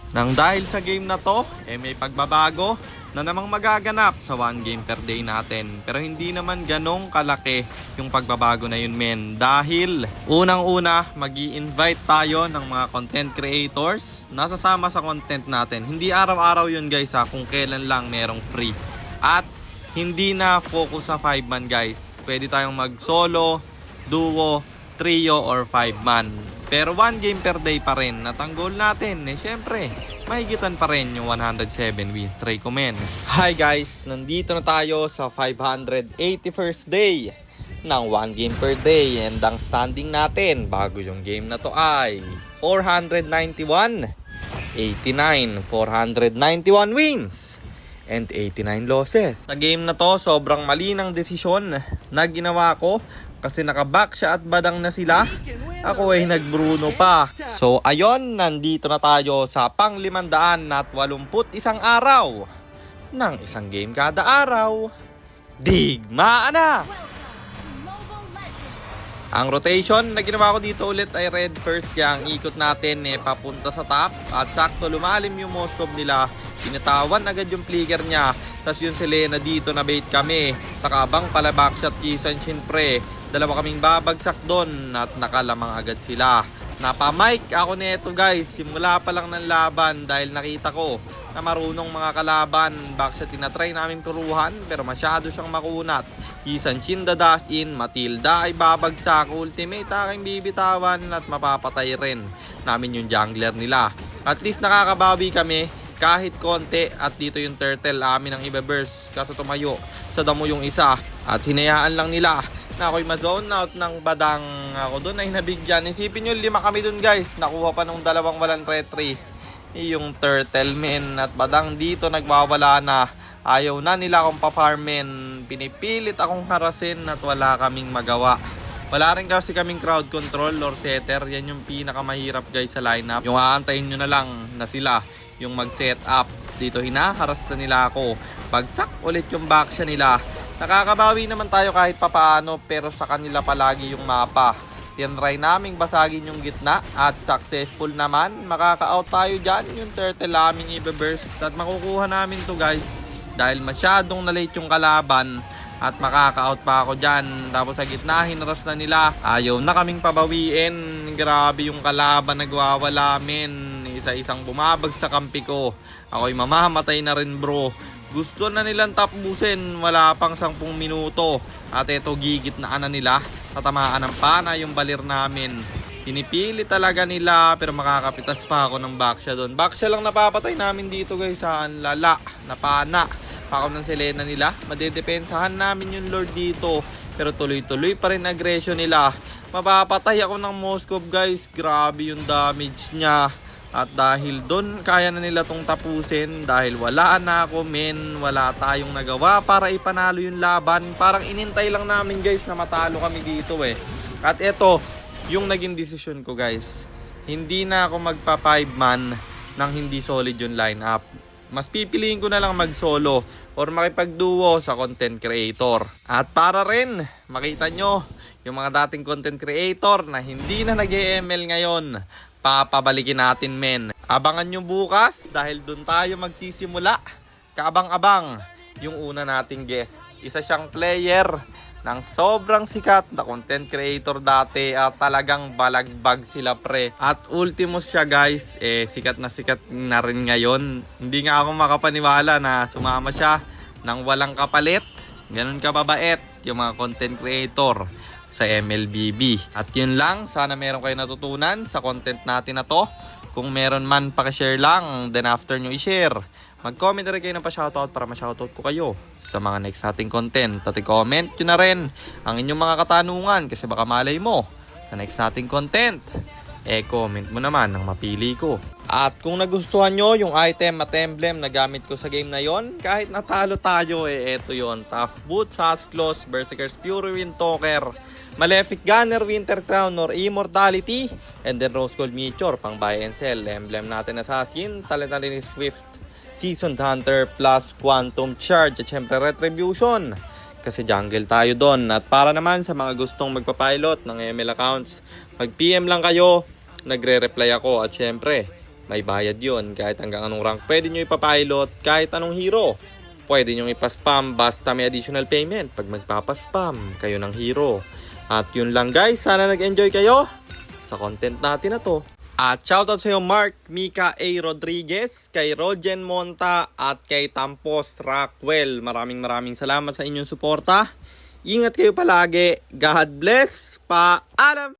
Nang dahil sa game na to, may pagbabago na namang magaganap sa 1 game per day natin. Pero hindi naman ganong kalaki yung pagbabago na yun, men. Dahil unang-una, magi-invite tayo ng mga content creators na sasama sa content natin. Hindi araw-araw yun guys kung kailan lang merong free. At hindi na focus sa 5-man guys. Pwede tayong mag-solo, duo, trio, or 5-man. Pero 1 game per day pa rin. Natanggol natin. Syempre, mahigitan pa rin yung 107 wins streak ko, men. Hi guys, nandito na tayo sa 581st day ng 1 game per day. And ang standing natin bago yung game na to ay 491, 89, 491 wins and 89 losses. Sa game na to, sobrang mali ng desisyon na ginawa ko kasi naka-back siya at badang na sila. Ako ay nag-Bruno pa. So ayon, nandito na tayo sa pang 581 araw ng isang game kada araw. Digmaan na! Ang rotation na ginawa ko dito ulit ay red first, kaya ang ikot natin papunta sa top. At sakto lumalim yung Moskov nila. Pinatawan agad yung flicker niya. Tapos yung Selena dito na bait kami. Nakabang pala backshot Kisan Shinpre. Dalawa kaming babagsak doon at nakalamang agad sila. Napamike ako nito guys. Simula pa lang ng laban dahil nakita ko na marunong mga kalaban. Backshot tinatry namin turuhan pero masyado siyang makunat. Kisan Shin dash in. Matilda ay babagsak. Ultimate aking bibitawan at mapapatay rin namin yung jungler nila. At least nakakabawi kami kahit konti. At dito yung turtle amin ang ibe-burst kaso tumayo sa damo yung isa. At hinayaan lang nila na ako'y ma-zone out ng badang. Ako doon ay nabigyan. Isipin nyo, 5 kami doon guys. Nakuha pa nung dalawang walang retry. Yung turtle, men. At badang dito nagwawala na. Ayaw na nila akong pa-farmen. Pinipilit akong harasin at wala kaming magawa. Wala rin kasi kaming crowd control or setter. Yan yung pinakamahirap guys sa lineup. Yung aantayin nyo na lang na sila yung mag-set up. Dito hinaharas na nila ako. Bagsak ulit yung backsya nila. Nakakabawi naman tayo kahit papaano pero sa kanila palagi yung mapa. Tinry naming basagin yung gitna at successful naman. Makaka-out tayo dyan. Yung turtle aming ibe-burst at makukuha namin to guys. Dahil masyadong na-late yung kalaban at makaka-out pa ako dyan. Tapos sa gitna hinaras na nila. Ayaw na kaming pabawiin. Grabe yung kalaban nagwawala, men. Isa-isang bumabag sa kampi ko. Ako'y mamamatay na rin, bro. Gusto na nilang tapusin, wala pang 10 minuto. At eto gigitnaan na nila. Tatamaan ng pana yung balir namin. Pinipili talaga nila pero makakapitas pa ako ng backsya doon. Backsya lang napapatay namin dito guys. Saan lala, napana. Pakaw ng Selena nila. Madedepensahan namin yung Lord dito. Pero tuloy-tuloy pa rin aggression nila. Mapapatay ako ng Moskov guys. Grabe yung damage niya. At dahil doon, kaya na nila tong tapusin. Dahil wala na ako, men. Wala tayong nagawa para ipanalo yung laban. Parang inintay lang namin guys na matalo kami dito At eto, yung naging desisyon ko guys. Hindi na ako magpa 5-man nang hindi solid yung lineup. Mas pipiliin ko na lang mag-solo or makipag-duo sa content creator. At para rin, makita nyo, yung mga dating content creator na hindi na nag-ML ngayon, papabalikin natin, men. Abangan nyo bukas dahil dun tayo magsisimula. Kaabang-abang yung una nating guest. Isa siyang player ng sobrang sikat na content creator dati at talagang balagbag sila pre. At ultimos siya guys, sikat na rin ngayon. Hindi nga ako makapaniwala na sumama siya ng walang kapalit. Ganun kababait yung mga content creator sa MLBB. At yun lang, sana meron kayo natutunan sa content natin na to. Kung meron man, pakishare lang, then after nyo i-share, mag-comment na rin kayo ng pa-shoutout para ma-shoutout ko kayo sa mga next nating content. At i-comment nyo na rin ang inyong mga katanungan kasi baka malay mo sa next nating content, comment mo naman ang mapili ko. At kung nagustuhan nyo yung item at emblem na gamit ko sa game na yon, kahit natalo tayo, eto yon: Tough Boots, Husklos, Berserker's Fury, Windtalker, Malefic Gunner, Winter Crown, or Immortality, and then Rose Gold Meteor, pang buy and sell. Emblem natin Assassin, talent natin is Swift, Seasoned Hunter, plus Quantum Charge, at syempre Retribution. Kasi jungle tayo doon. At para naman sa mga gustong magpapilot ng ML accounts, mag-PM lang kayo, nagre-reply ako. At syempre, may bayad yon. Kahit hanggang anong rank pwede nyo ipapilot, kahit anong hero. Pwede nyo ipaspam basta may additional payment pag magpapaspam kayo ng hero. At yun lang guys, sana nag-enjoy kayo sa content natin na to. At shoutout sa iyo Mark, Mika A. Rodriguez, kay Rogen Monta at kay Tampos Rockwell. Maraming salamat sa inyong suporta. Ingat kayo palagi. God bless. Paalam!